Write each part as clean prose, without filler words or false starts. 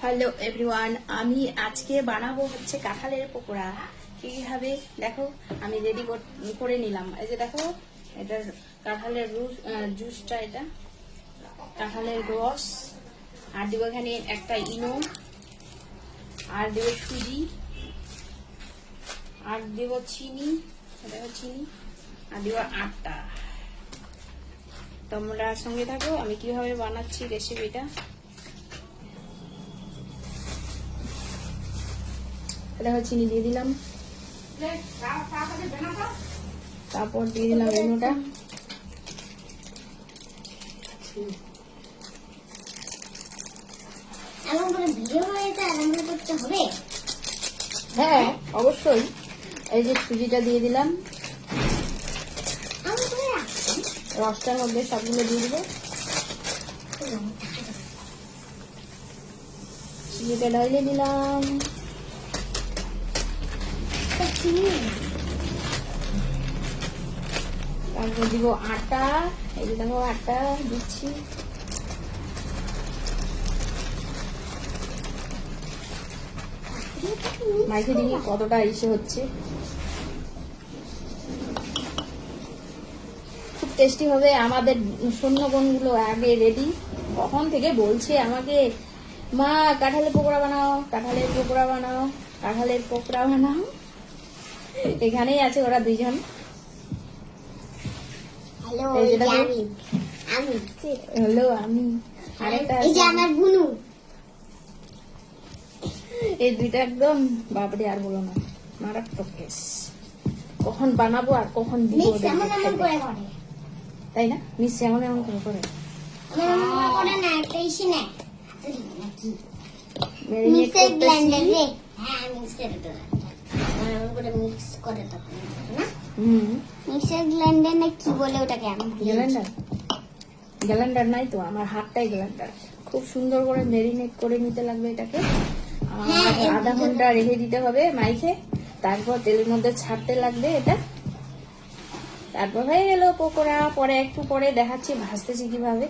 Hello everyone, আমি আজকে বানাবো হচ্ছে কাঁঠালের পকোড়া। কিভাবে দেখো, আমি রেডি করে নিলাম। এই যে দেখো, এটার কাঁঠালের জুসটা, এটা কাঁঠালের রস, আর দেবো এখানে একটা ইনো, আর দেবো সুজি, আর দেবো চিনি, দেখো চিনি, আর দেবো আটা। তোমরা সঙ্গে থাকো আমি কিভাবে বানাচ্ছি রেসিপিটা। দেখো চিনি দিয়ে দিলাম, তারপর দিয়ে দিলাম ইনোটা, হ্যাঁ অবশ্যই। এই যে সুজিটা দিয়ে দিলাম, রসটার মধ্যে সবগুলো দিয়ে দিব। সুজিটা ঢালিয়ে দিলাম, তারপর দিব আটা। এই যে দেখো আটা দিচ্ছি, মাইকে দিকে কতটা ইসে হচ্ছে, খুব টেস্টি হবে। আমাদের সৈন্যগণগুলো আগে রেডি, কখন থেকে বলছে আমাকে, মা কাঁঠালের পকোড়া বানাও, কাঁঠালের পকোড়া বানাও, কাঁঠালের পকোড়া বানাও। এখানেই আছে ওরা দুইজন। এই দুইটা একদম বাপরে, আর বলো না, মারাত্মক কেস। কখন বানাবো আর কখন দিব, তাই না? মিষ্টি এমন এমন করে করে গ্যালান্ডার নাই তো, আমার হাতটাই গ্যালান্ডার। খুব সুন্দর করে ম্যারিনেট করে নিতে লাগবে এটাকে, আধা ঘন্টা রেখে দিতে হবে মাইকে, তারপর তেলের মধ্যে ছাড়তে লাগবে এটা, তারপর হয়ে গেল পকোড়া। পরে একটু পরে দেখাচ্ছি ভাজতেছি কিভাবে।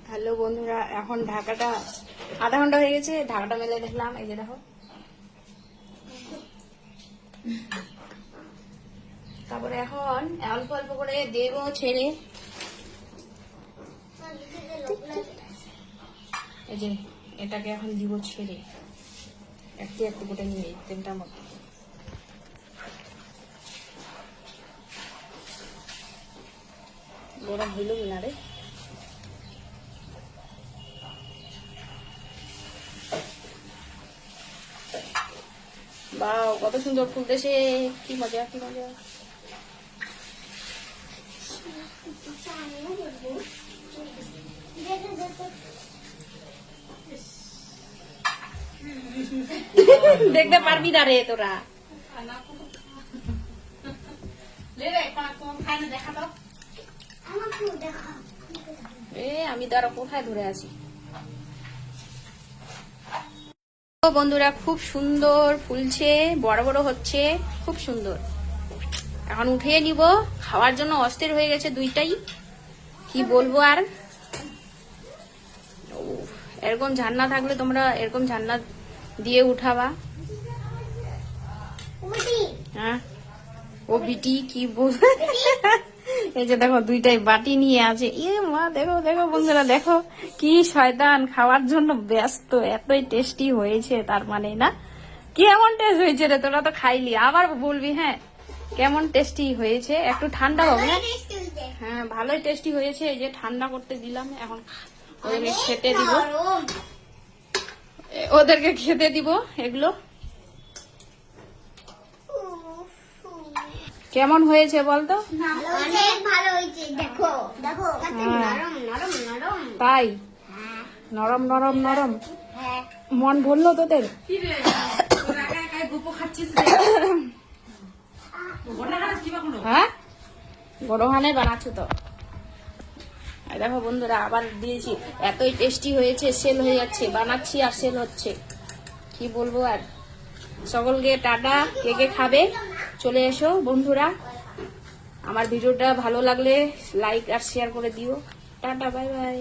হ্যালো বন্ধুরা, এখন ঢাকাটা আধা ঘন্টা হয়ে গেছে, ঢাকাটা মেলে দেখলাম। এই যে দেখো, তারপরে এখন অল্প অল্প করে দেবো ছেড়ে। এই যে এটাকে এখন দিব ছেড়ে, একটু একটু করে নিয়ে তেলটার মধ্যে। গরম হইল কিনা রে, বাও কত সুন্দর ফুলতেছে, কি মজা কি মজা। দেখতে পারবি না রে তোরা, আমি তো আরো কোথায় ধরে আছি। বন্ধুরা খুব সুন্দর ফুলছে, বড় বড় হচ্ছে, খুব সুন্দর। এখন উঠিয়ে নিব, খাওয়ার জন্য অস্থির হয়ে গেছে দুইটাই, কি বলবো আর। এরকম ঝান্না থাকলে তোমরা এরকম ঝান্না দিয়ে উঠাবা। হ্যাঁ ও বিটি কি বল, এই যে দেখো দুইটাই বাটি নিয়ে আছে। ইয়ে মা, দেখো দেখো বন্ধুরা, দেখো কি শয়তান, খাওয়ার জন্য ব্যস্ত। এতই টেস্টি হয়েছে তার মানে না, কেমন টেস্ট হয়েছে রে, তোরা তো খাইলি, আবার বলবি হ্যাঁ কেমন টেস্টি হয়েছে। একটু ঠান্ডা হবে না, হ্যাঁ ভালোই টেস্টি হয়েছে। এই যে ঠান্ডা করতে দিলাম, এখন ওদেরকে খেতে দিব, ওদেরকে খেতে দিব এগুলো। কেমন হয়েছে বলতো? তাই নরম নরম নরম, মন ভরলো তোদের? হ্যাঁ গরমখানে বানাচ্ছ তো। দেখো বন্ধুরা, আবার দিয়েছি, এতই টেস্টি হয়েছে, সেল হয়ে যাচ্ছে, বানাচ্ছি আর সেল হচ্ছে, কি বলবো আর। সকলকে টাটা, কে কে খাবে চলে এসো বন্ধুরা। আমার ভিডিওটা ভালো লাগলে লাইক আর শেয়ার করে দিও। Tata, bye bye.